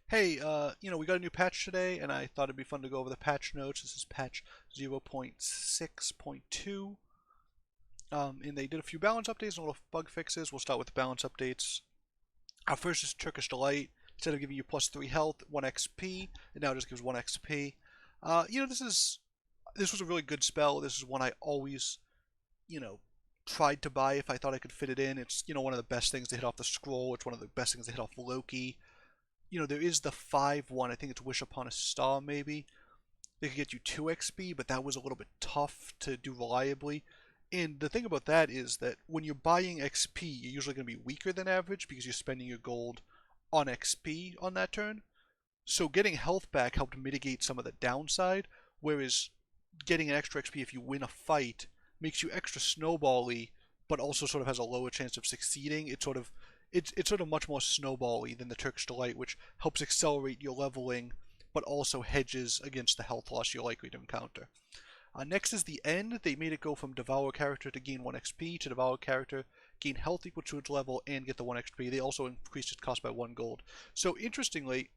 Hey, we got a new patch today, and I thought it'd be fun to go over the patch notes. This is patch 0.6.2. And they did a few balance updates and little bug fixes. We'll start with the balance updates. First is Turkish Delight. Instead of giving you plus 3 health, 1 XP, it now just gives 1 XP. This was a really good spell. This is one I always, you know, tried to buy if I thought I could fit it in. It's, one of the best things to hit off the scroll. It's one of the best things to hit off Loki. There is the 5-1, I think it's Wish Upon a Star maybe. They could get you 2 XP, but that was a little bit tough to do reliably. And the thing about that is that when you're buying XP, you're usually going to be weaker than average because you're spending your gold on XP on that turn. So getting health back helped mitigate some of the downside, whereas getting an extra XP if you win a fight makes you extra snowbally, but also sort of has a lower chance of succeeding. It's sort of much more snowball-y than the Turkish Delight, which helps accelerate your leveling, but also hedges against the health loss you're likely to encounter. Next is the End. They made it go from Devour character to gain 1 XP to Devour character, gain health equal to its level, and get the 1 XP. They also increased its cost by 1 gold. So interestingly,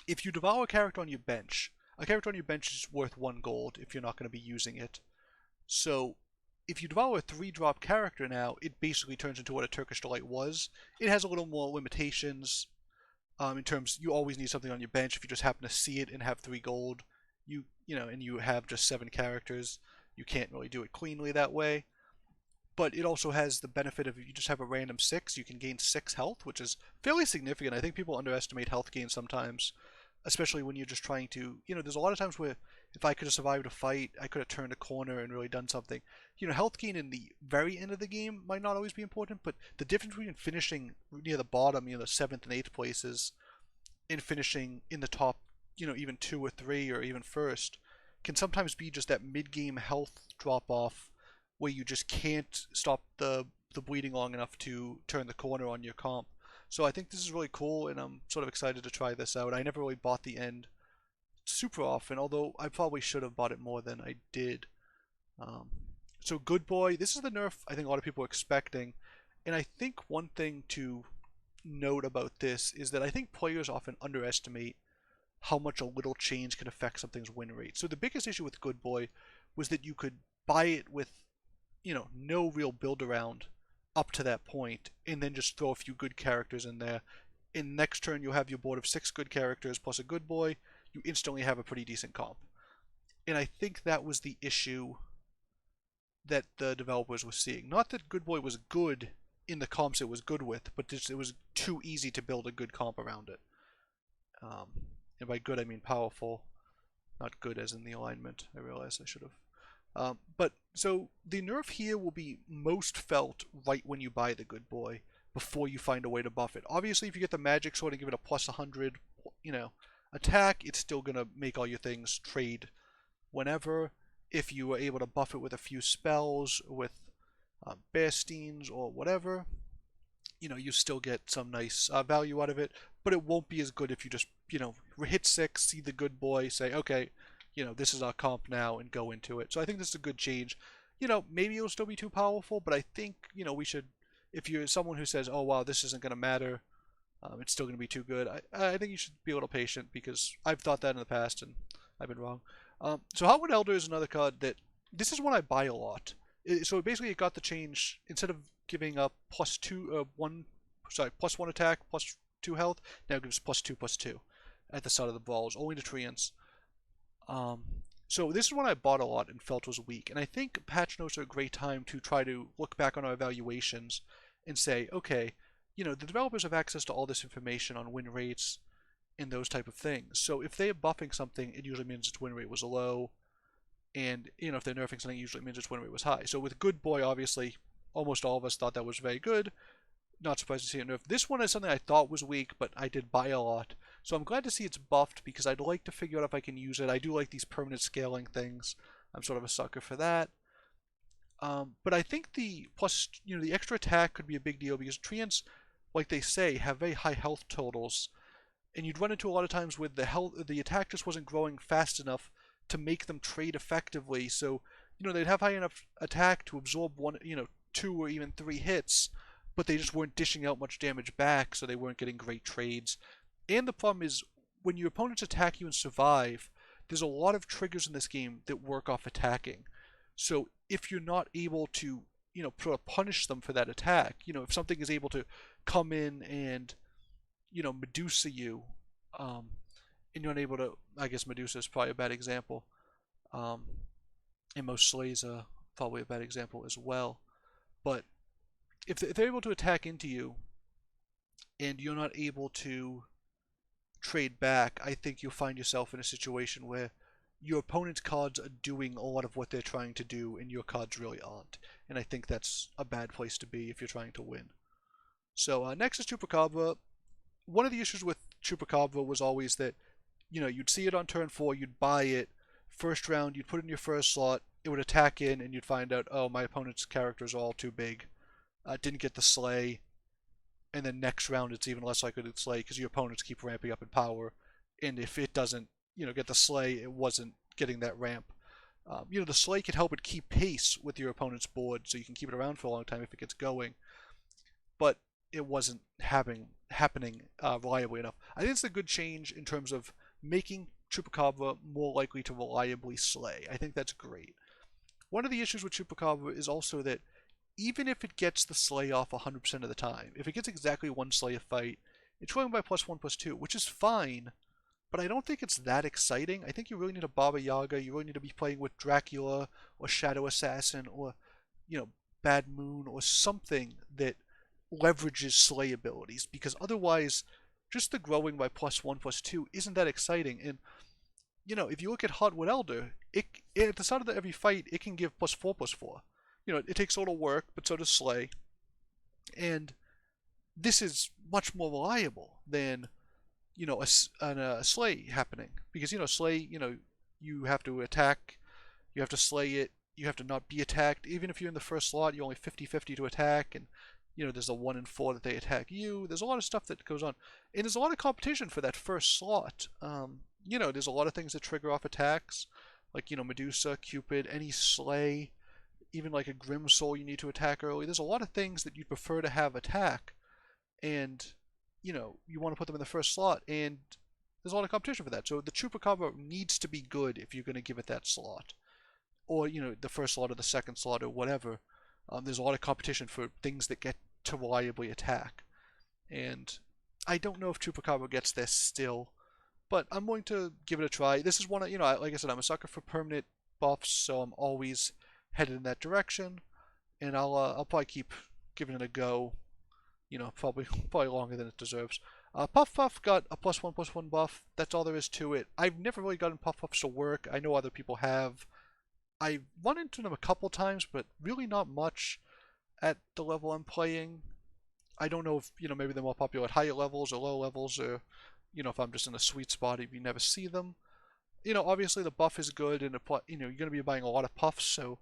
if you Devour a character on your bench, a character on your bench is worth 1 gold if you're not going to be using it. So if you devour a 3-drop character now, it basically turns into what a Turkish Delight was. It has a little more limitations in terms you always need something on your bench. If you just happen to see it and have 3 gold, and you have just 7 characters, you can't really do it cleanly that way. But it also has the benefit of if you just have a random 6, you can gain 6 health, which is fairly significant. I think people underestimate health gain sometimes, especially when you're just trying to, there's a lot of times where if I could have survived a fight, I could have turned a corner and really done something. Health gain in the very end of the game might not always be important, but the difference between finishing near the bottom, the 7th and 8th places, and finishing in the top, even 2 or 3 or even first, can sometimes be just that mid-game health drop-off where you just can't stop the bleeding long enough to turn the corner on your comp. So I think this is really cool, and I'm sort of excited to try this out. I never really bought the End super often, although I probably should have bought it more than I did. So Good Boy, this is the nerf I think a lot of people are expecting, and I think one thing to note about this is that I think players often underestimate how much a little change can affect something's win rate. So the biggest issue with Good Boy was that you could buy it with, no real build around up to that point, and then just throw a few good characters in there. In next turn, you'll have your board of 6 good characters plus a Good Boy. You instantly have a pretty decent comp. And I think that was the issue that the developers were seeing. Not that Good Boy was good in the comps it was good with, but it was too easy to build a good comp around it. And by good, I mean powerful, not good as in the alignment. I realize I should have. But so the nerf here will be most felt right when you buy the Good Boy, before you find a way to buff it. Obviously, if you get the Magic Sword and give it a plus 100, attack, it's still going to make all your things trade whenever. If you were able to buff it with a few spells, with Bastines or whatever, you still get some nice value out of it, but it won't be as good if you just, hit 6, see the Good Boy, say, okay, this is our comp now, and go into it. So I think this is a good change. Maybe it'll still be too powerful, but I think, we should, if you're someone who says, oh wow, this isn't going to matter, it's still going to be too good, I think you should be a little patient, because I've thought that in the past, and I've been wrong. So Hotwood Elder is another card that, this is one I buy a lot. So basically it got the change, instead of giving up plus 1 attack, plus 2 health, now it gives +2/+2 at the start of the brawls, only to treants. So this is one I bought a lot and felt was weak, and I think patch notes are a great time to try to look back on our evaluations and say, okay, the developers have access to all this information on win rates and those type of things. So if they're buffing something, it usually means its win rate was low, and if they're nerfing something, it usually means its win rate was high. So with Good Boy, obviously, almost all of us thought that was very good. Not surprised to see it nerfed. This one is something I thought was weak, but I did buy a lot. So I'm glad to see it's buffed, because I'd like to figure out if I can use it. I do like these permanent scaling things. I'm sort of a sucker for that. But I think the plus, the extra attack could be a big deal, because treants, like they say, have very high health totals, and you'd run into a lot of times with the attack just wasn't growing fast enough to make them trade effectively. So they'd have high enough attack to absorb 2 or even 3 hits, but they just weren't dishing out much damage back, so they weren't getting great trades. And the problem is, when your opponents attack you and survive, there's a lot of triggers in this game that work off attacking. So if you're not able to, sort of punish them for that attack, if something is able to come in and, Medusa you, and you're unable to, I guess Medusa is probably a bad example, um, and most slays are probably a bad example as well. But if they're able to attack into you, and you're not able to trade back, I think you'll find yourself in a situation where your opponent's cards are doing a lot of what they're trying to do, and your cards really aren't. And I think that's a bad place to be if you're trying to win. So next is Chupacabra. One of the issues with Chupacabra was always that, you'd see it on turn 4, you'd buy it, first round, you'd put it in your first slot, it would attack in, and you'd find out, oh, my opponent's characters are all too big. Didn't get the slay, and then next round it's even less likely to slay because your opponents keep ramping up in power, and if it doesn't, get the slay, it wasn't getting that ramp. The slay can help it keep pace with your opponent's board, so you can keep it around for a long time if it gets going, but it wasn't happening reliably enough. I think it's a good change in terms of making Chupacabra more likely to reliably slay. I think that's great. One of the issues with Chupacabra is also that even if it gets the slay off 100% of the time, if it gets exactly one slay a fight, it's going by +1/+2, which is fine, but I don't think it's that exciting. I think you really need a Baba Yaga, you really need to be playing with Dracula, or Shadow Assassin, or, Bad Moon, or something that leverages slay abilities, because otherwise, just the growing by +1/+2 isn't that exciting. And, if you look at Hotwood Elder, at the start of every fight, it can give +4/+4. It takes a little work, but so does Slay. And this is much more reliable than, a Slay happening. Because, Slay, you have to attack, you have to slay it, you have to not be attacked. Even if you're in the first slot, you're only 50-50 to attack, and, there's a 1 in 4 that they attack you. There's a lot of stuff that goes on. And there's a lot of competition for that first slot. There's a lot of things that trigger off attacks, like, Medusa, Cupid, any Slay, even like a Grim Soul you need to attack early. There's a lot of things that you'd prefer to have attack, and, you want to put them in the first slot, and there's a lot of competition for that. So the Chupacabra needs to be good if you're going to give it that slot. Or, the first slot or the second slot or whatever. There's a lot of competition for things that get to reliably attack. And I don't know if Chupacabra gets this still, but I'm going to give it a try. This is one of, like I said, I'm a sucker for permanent buffs, so I'm always headed in that direction, and I'll probably keep giving it a go, probably longer than it deserves. Puff Puff got a +1/+1 buff. That's all there is to it. I've never really gotten Puff Puffs to work. I know other people have. I've run into them a couple times, but really not much at the level I'm playing. I don't know if, maybe they're more popular at higher levels or low levels, or, if I'm just in a sweet spot if you never see them. Obviously the buff is good, and you're going to be buying a lot of puffs, so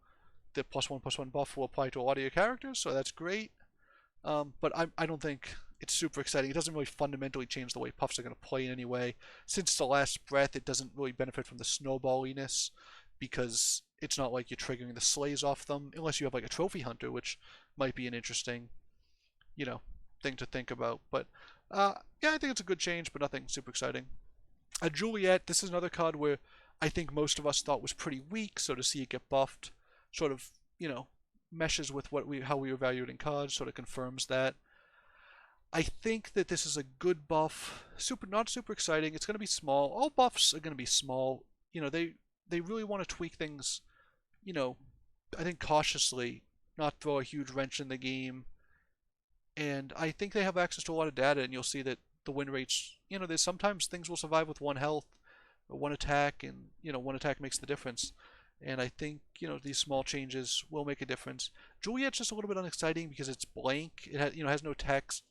the +1/+1 buff will apply to a lot of your characters, so that's great. But I don't think it's super exciting. It doesn't really fundamentally change the way puffs are going to play in any way. Since the last breath, it doesn't really benefit from the snowballiness, because it's not like you're triggering the slays off them, unless you have like a trophy hunter, which might be an interesting, thing to think about. But yeah, I think it's a good change, but nothing super exciting. Juliet, this is another card where I think most of us thought was pretty weak, so to see it get buffed sort of, meshes with how we were evaluating cards, sort of confirms that. I think that this is a good buff. Not super exciting. It's going to be small. All buffs are going to be small. They really want to tweak things, I think cautiously, not throw a huge wrench in the game. And I think they have access to a lot of data, and you'll see that the win rates, there's sometimes things will survive with 1 health or 1 attack, and, 1 attack makes the difference. And I think, these small changes will make a difference. Juliet's just a little bit unexciting because it's blank. It has no text.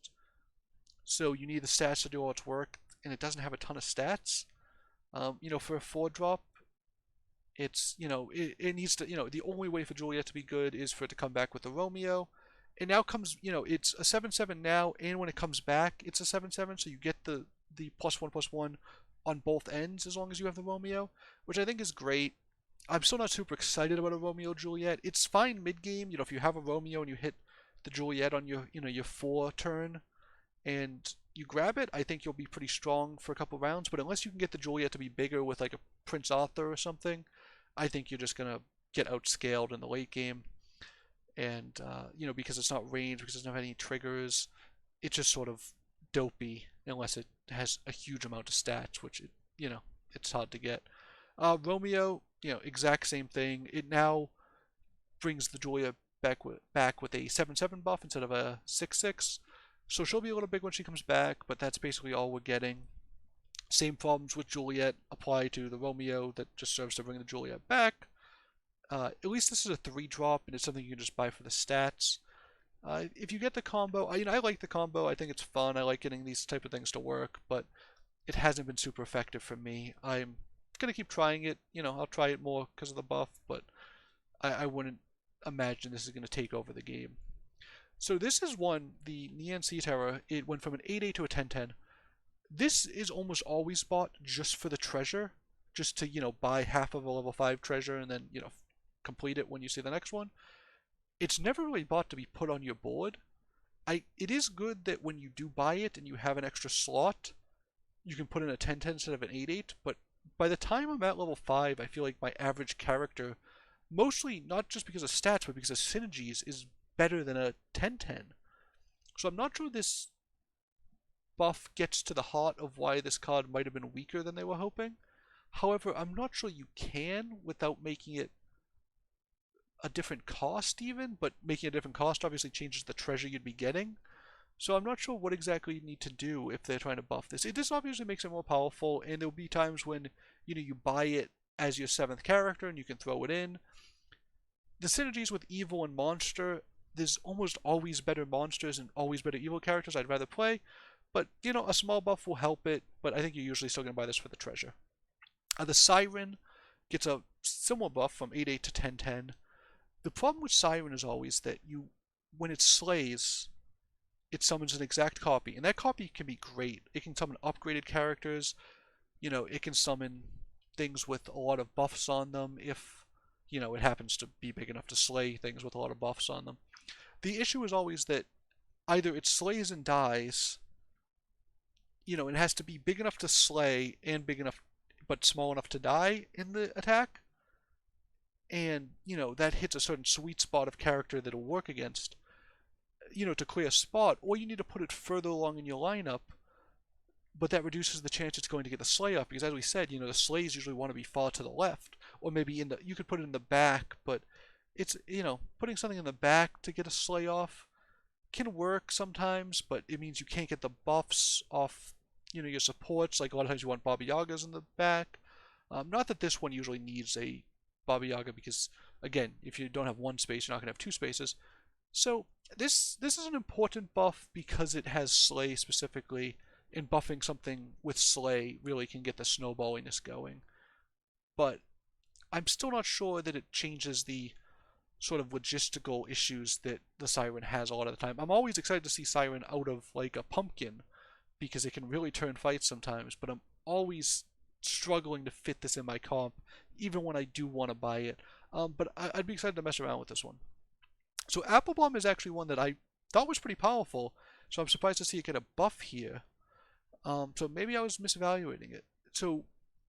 So you need the stats to do all its work, and it doesn't have a ton of stats. For a 4-drop, it's, it needs to, the only way for Juliet to be good is for it to come back with the Romeo. It now comes, it's a 7/7 now, and when it comes back, it's a 7/7, so you get the +1/+1 on both ends as long as you have the Romeo, which I think is great. I'm still not super excited about a Romeo Juliet. It's fine mid-game, if you have a Romeo and you hit the Juliet on your 4 turn, and, you grab it, I think you'll be pretty strong for a couple rounds. But unless you can get the Juliet to be bigger with like a Prince Arthur or something, I think you're just gonna get outscaled in the late game. And because it's not range, because it doesn't have any triggers, it's just sort of dopey unless it has a huge amount of stats, which it's hard to get. Romeo, exact same thing. It now brings the Julia back with a 7/7 buff instead of a 6/6. So she'll be a little big when she comes back, but that's basically all we're getting. Same problems with Juliet apply to the Romeo that just serves to bring the Juliet back. At least this is a 3-drop, and it's something you can just buy for the stats. If you get the combo, I like the combo. I think it's fun. I like getting these type of things to work, but it hasn't been super effective for me. I'm gonna keep trying it. I'll try it more because of the buff, but I wouldn't imagine this is gonna take over the game. So this is one, the Neon Sea Terror. It went from an 8/8 to a 10/10. This is almost always bought just for the treasure, just to buy half of a level 5 treasure and then complete it when you see the next one. It's never really bought to be put on your board. It is good that when you do buy it and you have an extra slot, you can put in a 10/10 instead of an 8/8, but by the time I'm at level 5, I feel like my average character, mostly not just because of stats, but because of synergies, is better than a 10/10. So I'm not sure this buff gets to the heart of why this card might have been weaker than they were hoping. However, I'm not sure you can without making it a different cost even, but making a different cost obviously changes the treasure you'd be getting. So I'm not sure what exactly you need to do if they're trying to buff this. This obviously makes it more powerful, and there'll be times when you buy it as your 7th character and you can throw it in. The synergies with evil and monster, there's almost always better monsters and always better evil characters I'd rather play, but a small buff will help it, but I think you're usually still going to buy this for the treasure. The Siren gets a similar buff from 8/8 to 10/10. The problem with Siren is always that when it slays, it summons an exact copy, and that copy can be great. It can summon upgraded characters, it can summon things with a lot of buffs on them if, it happens to be big enough to slay things with a lot of buffs on them. The issue is always that either it slays and dies, it has to be big enough to slay and big enough but small enough to die in the attack. And, that hits a certain sweet spot of character that'll work against, to clear a spot, or you need to put it further along in your lineup, but that reduces the chance it's going to get the slay off, because as we said, the slays usually want to be far to the left, or maybe you could put it in the back, but it's, putting something in the back to get a slay off can work sometimes, but it means you can't get the buffs off, your supports. Like a lot of times you want Baba Yagas in the back. Not that this one usually needs a Baba Yaga, because again, if you don't have one space, you're not going to have 2 spaces. So this is an important buff because it has Slay specifically, and buffing something with Slay really can get the snowballiness going. But I'm still not sure that it changes the sort of logistical issues that the Siren has a lot of the time. I'm always excited to see Siren out of like a pumpkin, because it can really turn fights sometimes, but I'm always struggling to fit this in my comp, even when I do want to buy it. But I'd be excited to mess around with this one. So Apple Bomb is actually one that I thought was pretty powerful, so I'm surprised to see it get a buff here. So maybe I was misevaluating it. So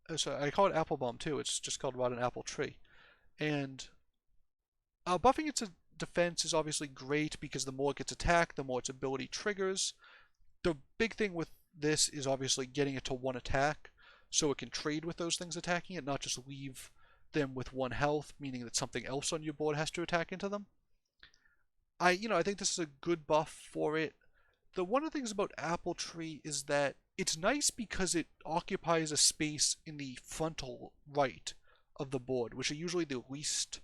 I call it Apple Bomb too, it's just called Rotten Apple Tree. And buffing its defense is obviously great, because the more it gets attacked, the more its ability triggers. The big thing with this is obviously getting it to 1 attack, so it can trade with those things attacking it, not just leave them with 1 health, meaning that something else on your board has to attack into them. I think this is a good buff for it. One of the things about Apple Tree is that it's nice because it occupies a space in the frontal right of the board, which are usually the least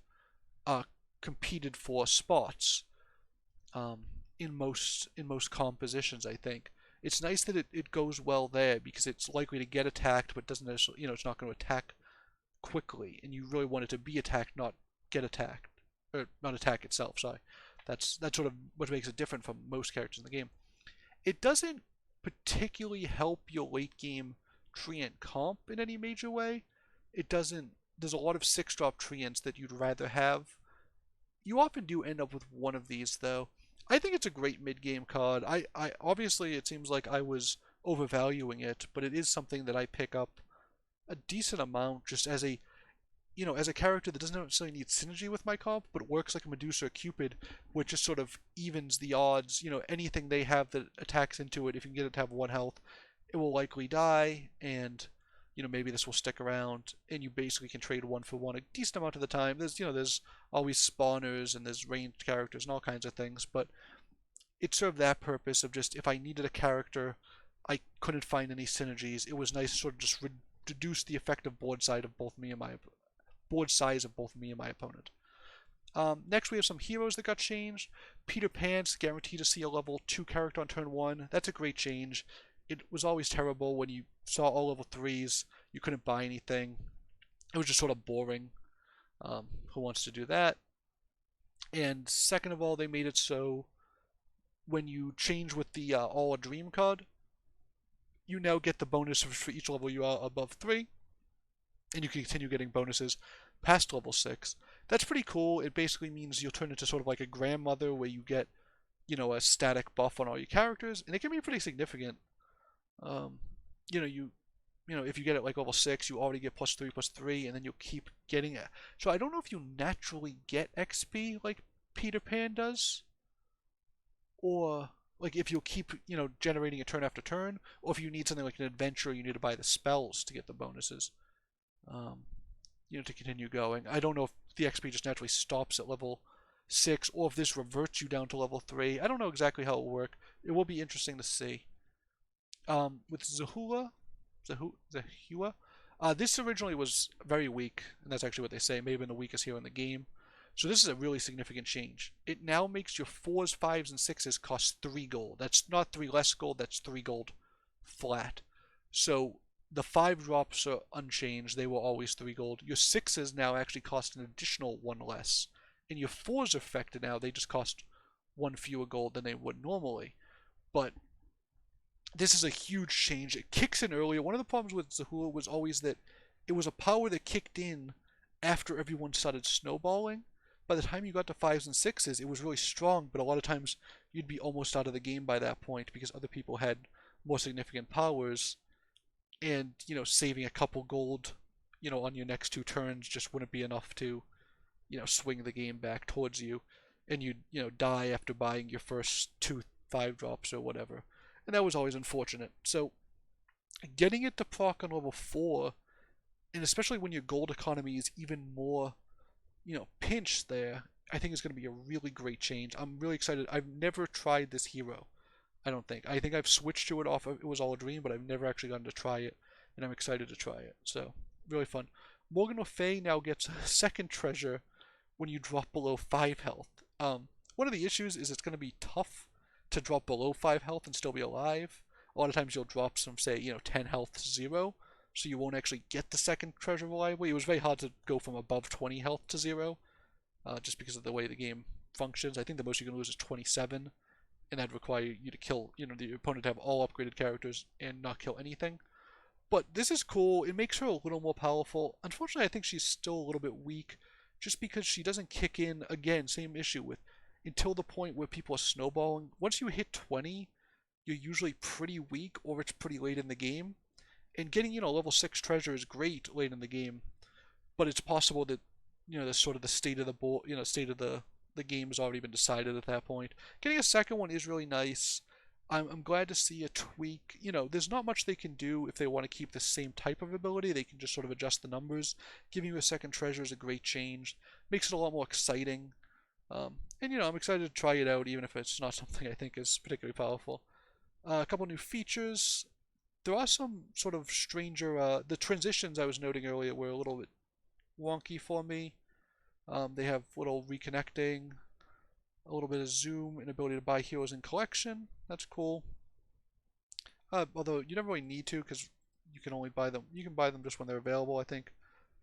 competed for spots. In most compositions, I think. It's nice that it goes well there, because it's likely to get attacked, but doesn't necessarily, it's not going to attack quickly, and you really want it to be attacked, not get attacked, or not attack itself, sorry. That's sort of what makes it different from most characters in the game. It doesn't particularly help your late game Treant comp in any major way. There's a lot of 6-drop Treants that you'd rather have. You often do end up with one of these, though. I think it's a great mid-game card. I obviously it seems like I was overvaluing it, but it is something that I pick up a decent amount just as a as a character that doesn't necessarily need synergy with my comp, but works like a Medusa or Cupid, which just sort of evens the odds. Anything they have that attacks into it, if you can get it to have 1 health, it will likely die, and maybe this will stick around, and you basically can trade 1 for 1 a decent amount of the time. There's always spawners and there's ranged characters and all kinds of things, but it served that purpose of just if I needed a character, I couldn't find any synergies. It was nice to sort of just reduce the effective board size of both me and my opponent. Next, we have some heroes that got changed. Peter Pan's guaranteed to see a level 2 character on turn 1. That's a great change. It was always terrible when you saw all level 3s, you couldn't buy anything. It was just sort of boring. Who wants to do that? And second of all, they made it so when you change with the All a Dream card, you now get the bonus for each level you are above 3, and you can continue getting bonuses past level 6. That's pretty cool. It basically means you'll turn into sort of like a grandmother where you get, a static buff on all your characters, and it can be pretty significant. If you get it like level 6, you already get +3/+3, and then you'll keep getting it. So I don't know if you naturally get XP like Peter Pan does, or like if you'll keep, generating it turn after turn, or if you need something like an adventure, you need to buy the spells to get the bonuses. To continue going. I don't know if the XP just naturally stops at level 6 or if this reverts you down to level 3. I don't know exactly how it will work. It will be interesting to see. With Zehua, this originally was very weak, and that's actually what they say, maybe been the weakest hero in the game. So this is a really significant change. It now makes your 4s, 5s, and 6s cost 3 gold. That's not 3 less gold, that's 3 gold flat. So the 5 drops are unchanged, they were always 3 gold. Your 6s now actually cost an additional 1 less. And your 4s are affected now, they just cost 1 fewer gold than they would normally. But this is a huge change. It kicks in earlier. One of the problems with Zehua was always that it was a power that kicked in after everyone started snowballing. By the time you got to 5s and 6s, it was really strong, but a lot of times you'd be almost out of the game by that point because other people had more significant powers. And, saving a couple gold, on your next 2 turns just wouldn't be enough to, swing the game back towards you. And you'd, die after buying your first 2 5 drops or whatever. And that was always unfortunate. So, getting it to proc on level 4, and especially when your gold economy is even more, pinched there, I think is going to be a really great change. I'm really excited. I've never tried this hero. I don't think. I think I've switched to it off of It Was All a Dream, but I've never actually gotten to try it, and I'm excited to try it. So, really fun. Morgan Le Fay now gets second treasure when you drop below 5 health. One of the issues is it's going to be tough to drop below 5 health and still be alive. A lot of times you'll drop some, say, 10 health to 0, so you won't actually get the second treasure reliably. It was very hard to go from above 20 health to 0, just because of the way the game functions. I think the most you can lose is 27. And that'd require you to kill, the opponent to have all upgraded characters and not kill anything. But this is cool. It makes her a little more powerful. Unfortunately, I think she's still a little bit weak just because she doesn't kick in, again, same issue with, until the point where people are snowballing. Once you hit 20, you're usually pretty weak or it's pretty late in the game. And getting, level 6 treasure is great late in the game. But it's possible that, the sort of the state of the board, state of the game has already been decided at that point. Getting a second one is really nice. I'm glad to see a tweak. There's not much they can do if they want to keep the same type of ability. They can just sort of adjust the numbers. Giving you a second treasure is a great change. Makes it a lot more exciting. And I'm excited to try it out, even if it's not something I think is particularly powerful. A couple new features. There are some sort of stranger. The transitions I was noting earlier were a little bit wonky for me. They have little reconnecting, a little bit of zoom, and ability to buy heroes in collection. That's cool. Although you never really need to because you can only buy them. You can buy them just when they're available, I think,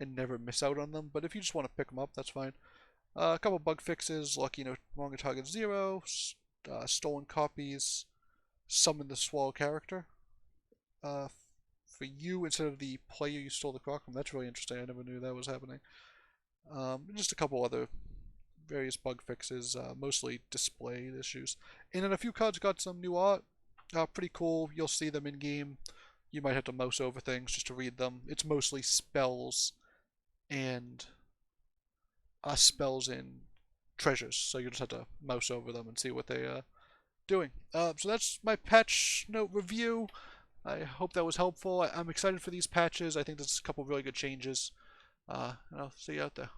and never miss out on them. But if you just want to pick them up, that's fine. A couple bug fixes: lucky no longer target 0, stolen copies, summon the swallow character for you instead of the player you stole the croc from. That's really interesting. I never knew that was happening. Just a couple other various bug fixes, mostly display issues. And then a few cards got some new art. Pretty cool. You'll see them in game. You might have to mouse over things just to read them. It's mostly spells and spells and treasures, so you just have to mouse over them and see what they are doing. So that's my patch note review. I hope that was helpful. I'm excited for these patches. I think there's a couple really good changes. And I'll see you out there.